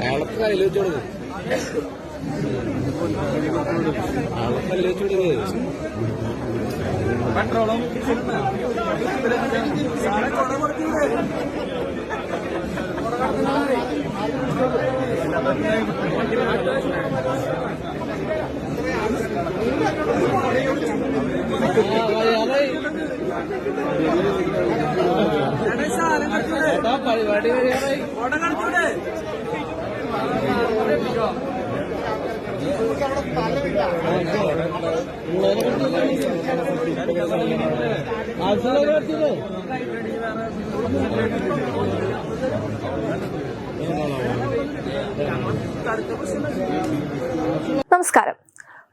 അയാളൊക്കെ കയ്യിൽ വെച്ചോളൂ, അയാളൊക്കെ കയ്യിൽ വെച്ചോളൂ. പെട്രോളും പരിപാടി നമസ്കാരം.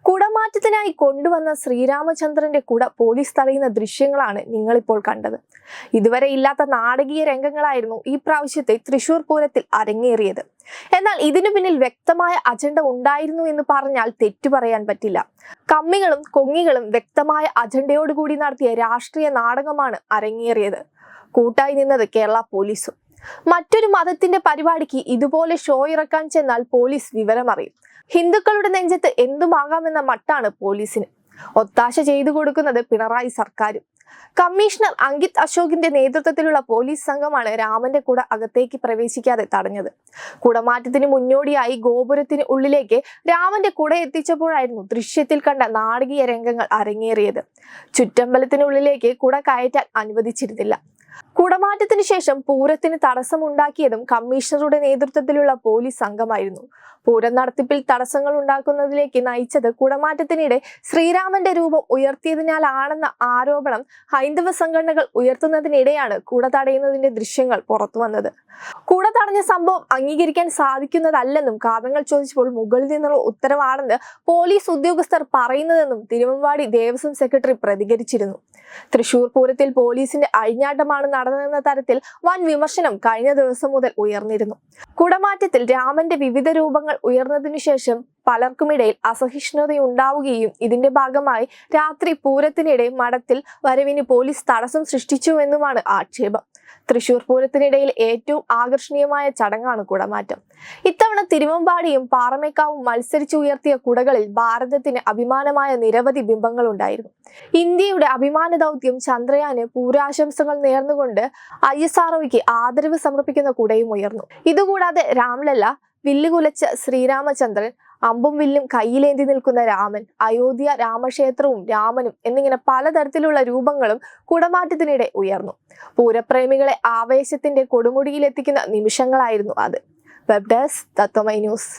കുടമാറ്റത്തിനായി കൊണ്ടുവന്ന ശ്രീരാമചന്ദ്രന്റെ കുട പോലീസ് തടയുന്ന ദൃശ്യങ്ങളാണ് നിങ്ങളിപ്പോൾ കണ്ടത്. ഇതുവരെ ഇല്ലാത്ത നാടകീയ രംഗങ്ങളായിരുന്നു ഈ പ്രാവശ്യത്തെ തൃശൂർ പൂരത്തിൽ അരങ്ങേറിയത്. എന്നാൽ ഇതിനു പിന്നിൽ വ്യക്തമായ അജണ്ട ഉണ്ടായിരുന്നു എന്ന് പറഞ്ഞാൽ തെറ്റു പറയാൻ പറ്റില്ല. കമ്മികളും കൊങ്ങികളും വ്യക്തമായ അജണ്ടയോടുകൂടി നടത്തിയ രാഷ്ട്രീയ നാടകമാണ് അരങ്ങേറിയത്. കൂട്ടായി നിന്നത് കേരള പോലീസും. മറ്റൊരു മതത്തിന്റെ പരിപാടിക്ക് ഇതുപോലെ ഷോ ഇറക്കാൻ ചെന്നാൽ പോലീസ് വിവരമറിയും. ഹിന്ദുക്കളുടെ നെഞ്ചത്ത് എന്തുമാകാമെന്ന മട്ടാണ് പോലീസിന്. ഒത്താശ ചെയ്തു കൊടുക്കുന്നത് പിണറായി സർക്കാരും. കമ്മീഷണർ അങ്കിത് അശോകിന്റെ നേതൃത്വത്തിലുള്ള പോലീസ് സംഘമാണ് രാമന്റെ കുട അകത്തേക്ക് പ്രവേശിക്കാതെ തടഞ്ഞത്. കുടമാറ്റത്തിന് മുന്നോടിയായി ഗോപുരത്തിന് ഉള്ളിലേക്ക് രാമന്റെ കുട എത്തിച്ചപ്പോഴായിരുന്നു ദൃശ്യത്തിൽ കണ്ട നാടകീയ രംഗങ്ങൾ അരങ്ങേറിയത്. ചുറ്റമ്പലത്തിനുള്ളിലേക്ക് കുട കയറ്റാൻ അനുവദിച്ചിരുന്നില്ല. കുടമാറ്റത്തിന് ശേഷം പൂരത്തിന് തടസ്സമുണ്ടാക്കിയതും കമ്മീഷണറുടെ നേതൃത്വത്തിലുള്ള പോലീസ് സംഘമായിരുന്നു. പൂരം നടത്തിപ്പിൽ തടസ്സങ്ങൾ ഉണ്ടാക്കുന്നതിലേക്ക് നയിച്ചത് കുടമാറ്റത്തിനിടെ ശ്രീരാമന്റെ രൂപം ഉയർത്തിയതിനാലാണെന്ന ആരോപണം ഹൈന്ദവ സംഘടനകൾ ഉയർത്തുന്നതിനിടെയാണ് കുട തടയുന്നതിന്റെ ദൃശ്യങ്ങൾ പുറത്തുവന്നത്. കുട തടഞ്ഞ സംഭവം അംഗീകരിക്കാൻ സാധിക്കുന്നതല്ലെന്നും കാരണങ്ങൾ ചോദിച്ചപ്പോൾ മുകളിൽ നിന്നുള്ള ഉത്തരവാണെന്ന് പോലീസ് ഉദ്യോഗസ്ഥർ പറയുന്നതെന്നും തിരുവമ്പാടി ദേവസ്വം സെക്രട്ടറി പ്രതികരിച്ചിരുന്നു. തൃശൂർ പൂരത്തിൽ പോലീസിന്റെ അഴിഞ്ഞാട്ടമാണ് നടന്നതെന്ന തരത്തിൽ വൻ വിമർശനം കഴിഞ്ഞ ദിവസം മുതൽ ഉയർന്നിരുന്നു. കുടമാറ്റത്തിൽ രാമന്റെ വിവിധ രൂപങ്ങൾ ഉയർന്നതിനു ശേഷം പലർക്കുമിടയിൽ അസഹിഷ്ണുതയുണ്ടാവുകയും ഇതിന്റെ ഭാഗമായി രാത്രി പൂരത്തിനിടെ മഠത്തിൽ വരവിന് പോലീസ് തടസ്സം സൃഷ്ടിച്ചുവെന്നുമാണ് ആക്ഷേപം. തൃശൂർ പൂരത്തിനിടയിൽ ഏറ്റവും ആകർഷണീയമായ ചടങ്ങാണ് കുടമാറ്റം. ഇത്തവണ തിരുവമ്പാടിയും പാറമേക്കാവും മത്സരിച്ച് ഉയർത്തിയ കുടകളിൽ ഭാരതത്തിന് അഭിമാനമായ നിരവധി ബിംബങ്ങൾ ഉണ്ടായിരുന്നു. ഇന്ത്യയുടെ അഭിമാന ദൗത്യം ചന്ദ്രയാന് പൂരാശംസകൾ നേർന്നുകൊണ്ട് ISROയ്ക്ക് ആദരവ് സമർപ്പിക്കുന്ന കുടയും ഉയർന്നു. ഇതുകൂടാതെ രാംലല്ല, വില്ലുകുലച്ച ശ്രീരാമചന്ദ്രൻ, അമ്പും വില്ലും കയ്യിലേന്തി നിൽക്കുന്ന രാമൻ, അയോധ്യ രാമക്ഷേത്രവും രാമനും എന്നിങ്ങനെ പലതരത്തിലുള്ള രൂപങ്ങളും കുടമാറ്റത്തിനിടെ ഉയർന്നു. പൂരപ്രേമികളെ ആവേശത്തിന്റെ കൊടുമുടിയിലെത്തിക്കുന്ന നിമിഷങ്ങളായിരുന്നു അത്. വെബ് ഡെസ്ക് തത്വമൈ ന്യൂസ്.